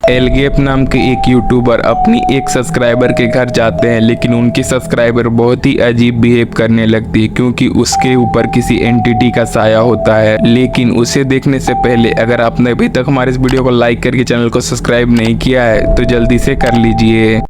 एलगेप नाम के एक यूट्यूबर अपनी एक सब्सक्राइबर के घर जाते हैं, लेकिन उनकी सब्सक्राइबर बहुत ही अजीब बिहेव करने लगती है क्योंकि उसके ऊपर किसी एंटिटी का साया होता है। लेकिन उसे देखने से पहले अगर आपने अभी तक हमारे इस वीडियो को लाइक करके चैनल को सब्सक्राइब नहीं किया है तो जल्दी से कर लीजिए।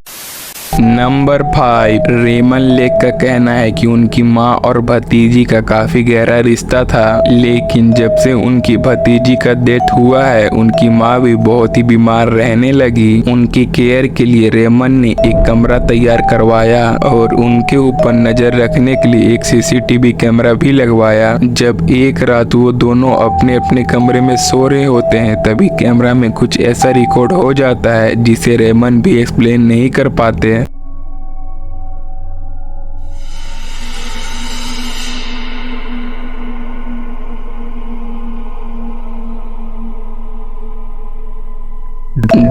नंबर 5, रेमन लेक का कहना है कि उनकी माँ और भतीजी का काफी गहरा रिश्ता था, लेकिन जब से उनकी भतीजी का डेथ हुआ है उनकी माँ भी बहुत ही बीमार रहने लगी। उनकी केयर के लिए रेमन ने एक कमरा तैयार करवाया और उनके ऊपर नजर रखने के लिए एक सीसीटीवी कैमरा भी लगवाया। जब एक रात वो दोनों अपने अपने कमरे में सो रहे होते हैं तभी कैमरा में कुछ ऐसा रिकॉर्ड हो जाता है जिसे रेमन भी एक्सप्लेन नहीं कर पाते।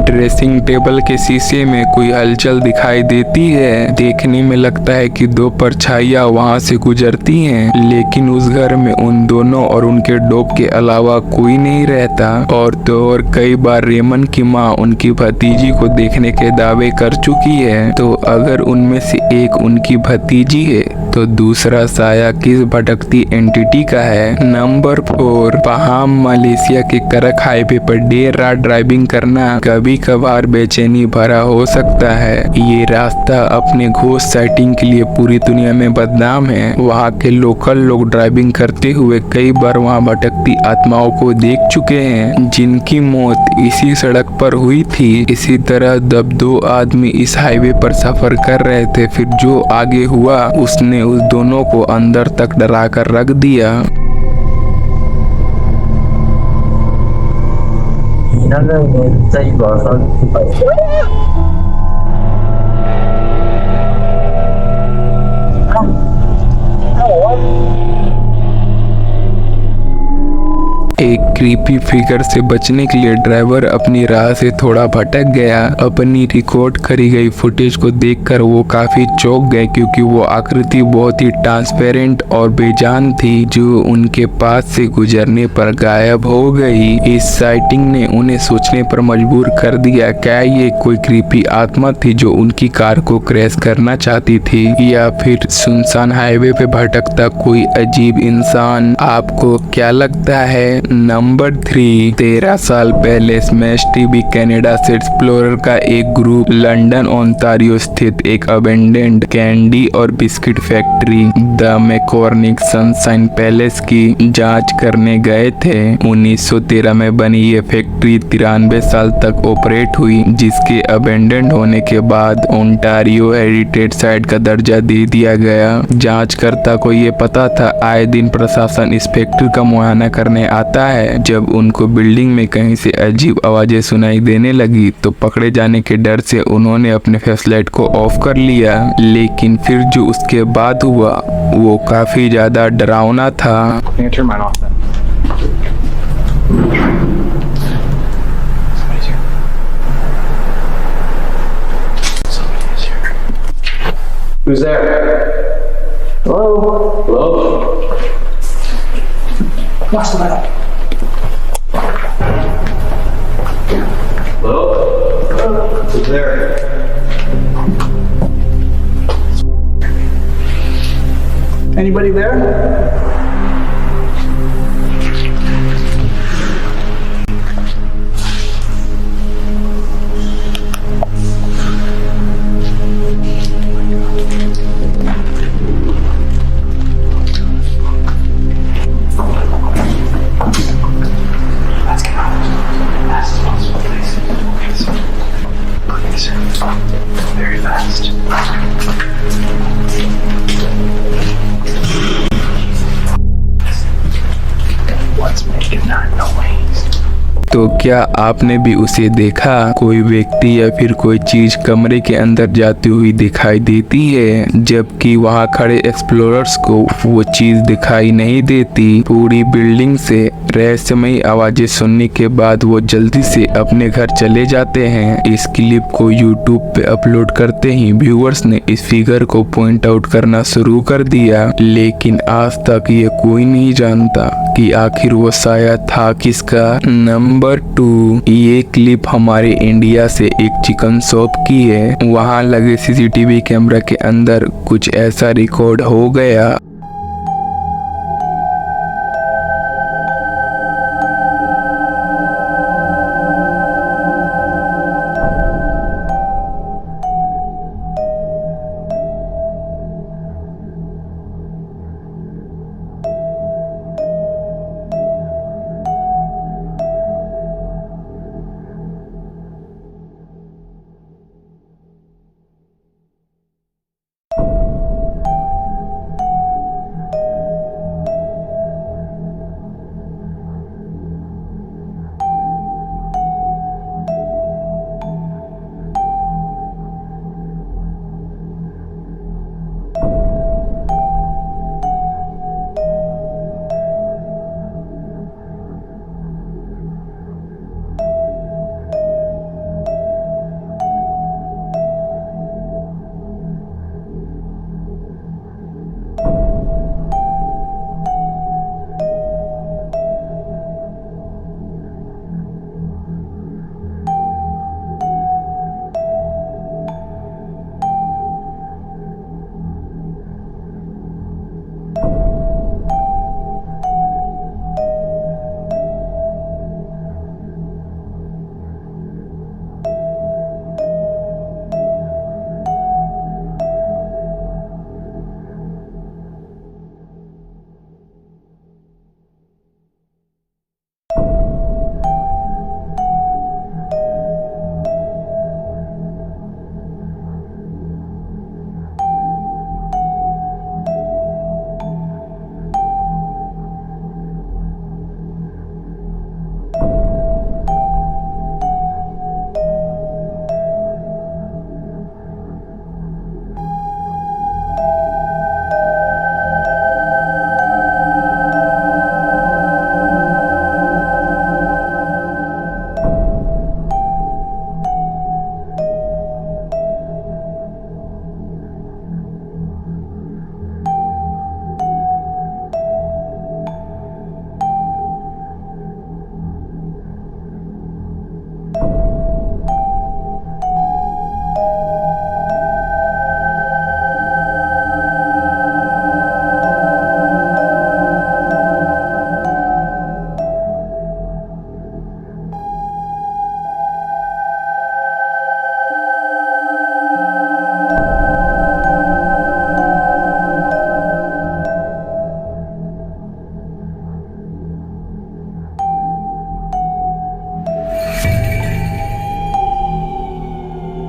ड्रेसिंग टेबल के शीशे में कोई हलचल दिखाई देती है। देखने में लगता है कि दो परछाइयां वहां से गुजरती हैं, लेकिन उस घर में उन दोनों और उनके डॉग के अलावा कोई नहीं रहता। और तो और कई बार रेमन की माँ उनकी भतीजी को देखने के दावे कर चुकी है। तो अगर उनमें से एक उनकी भतीजी है तो दूसरा साया किस भटकती एंटिटी का है। नंबर 4, पहाम मलेशिया के करक हाईवे पर देर रात ड्राइविंग करना कभी कभार बेचैनी भरा हो सकता है। ये रास्ता अपने घोस्ट साइटिंग के लिए पूरी दुनिया में बदनाम है। वहाँ के लोकल लोग ड्राइविंग करते हुए कई बार वहाँ भटकती आत्माओं को देख चुके हैं जिनकी मौत इसी सड़क पर हुई थी। इसी तरह जब 2 आदमी इस हाईवे पर सफर कर रहे थे, फिर जो आगे हुआ उसने उस दोनों को अंदर तक डरा कर रख दिया। एक क्रीपी फिगर से बचने के लिए ड्राइवर अपनी राह से थोड़ा भटक गया। अपनी रिकॉर्ड करी गई फुटेज को देखकर वो काफी चौंक गए क्योंकि वो आकृति बहुत ही ट्रांसपेरेंट और बेजान थी जो उनके पास से गुजरने पर गायब हो गई। इस साइटिंग ने उन्हें सोचने पर मजबूर कर दिया, क्या ये कोई क्रीपी आत्मा थी जो उनकी कार को क्रैश करना चाहती थी या फिर सुनसान हाईवे पे भटकता कोई अजीब इंसान। आपको क्या लगता है? नंबर 3, 13 साल पहले स्मैश टीवी कनाडा से एक्सप्लोरर का एक ग्रुप लंदन ओंटारियो स्थित एक अबेंडेंड कैंडी और biscuit factory the McCormick Sunshine Palace की जांच करने गए थे। 1913 में बनी ये फैक्ट्री 93 साल तक ऑपरेट हुई, जिसके अबेंडेंड होने के बाद ओंटारियो हेरिटेज साइट का दर्जा दे दिया गया। जांचकर्ता को ये पता था आए दिन प्रशासन इस फैक्ट्री का मुआयना करने आता है। जब उनको बिल्डिंग में कहीं से अजीब आवाजें सुनाई देने लगी तो पकड़े जाने के डर से उन्होंने अपने फ्लैशलाइट को ऑफ कर लिया, लेकिन फिर जो उसके बाद हुआ वो काफी ज्यादा डरावना था। Who's there? Hello? Hello? Watch the light. Hello? Who's there? Anybody there? Very fast. What's making that noise? तो क्या आपने भी उसे देखा? कोई व्यक्ति या फिर कोई चीज कमरे के अंदर जाती हुई दिखाई देती है, जबकि वहां खड़े एक्सप्लोरर्स को वो चीज दिखाई नहीं देती। पूरी बिल्डिंग से रहस्यमयी आवाजें सुनने के बाद वो जल्दी से अपने घर चले जाते हैं। इस क्लिप को यूट्यूब पे अपलोड करते ही व्यूअर्स ने इस फिगर को पॉइंट आउट करना शुरू कर दिया, लेकिन आज तक ये कोई नहीं जानता कि आखिर वो साया था किसका। नंबर नंबर 2, ये क्लिप हमारे इंडिया से एक चिकन शॉप की है। वहाँ लगे सीसीटीवी कैमरा के अंदर कुछ ऐसा रिकॉर्ड हो गया।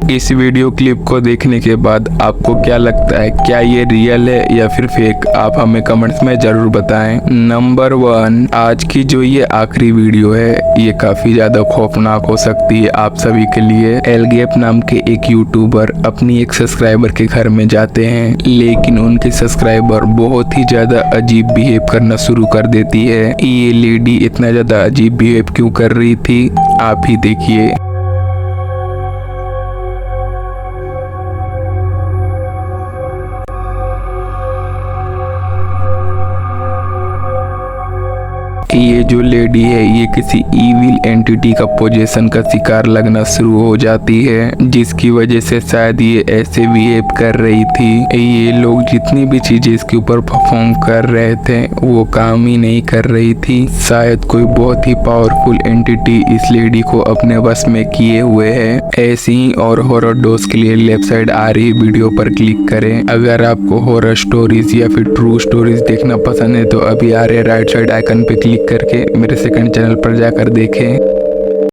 इस वीडियो क्लिप को देखने के बाद आपको क्या लगता है, क्या ये रियल है या फिर फेक? आप हमें कमेंट्स में जरूर बताएं। नंबर 1, आज की जो ये आखिरी वीडियो है ये काफी ज्यादा खौफनाक हो सकती है आप सभी के लिए। एलगैप नाम के एक यूट्यूबर अपनी एक सब्सक्राइबर के घर में जाते हैं, लेकिन उनके सब्सक्राइबर बहुत ही ज्यादा अजीब बिहेव करना शुरू कर देती है। ये लेडी इतना ज्यादा अजीब बिहेव क्यों कर रही थी, आप ही देखिए। ये जो लेडी है ये किसी इविल एंटिटी का पोजेशन का शिकार लगना शुरू हो जाती है, जिसकी वजह से शायद ये ऐसे बिहेव कर रही थी। ये लोग जितनी भी चीजें इसके ऊपर परफॉर्म कर रहे थे वो काम ही नहीं कर रही थी। शायद कोई बहुत ही पावरफुल एंटिटी इस लेडी को अपने बस में किए हुए है। ऐसी ही और हॉरर डोज के लिए लेफ्ट साइड आ रही वीडियो पर क्लिक करें। अगर आपको हॉरर स्टोरीज या फिर ट्रू स्टोरीज देखना पसंद है तो अभी आ रहे राइट साइड आइकन पे क्लिक करके मेरे सेकंड चैनल पर जाकर देखें।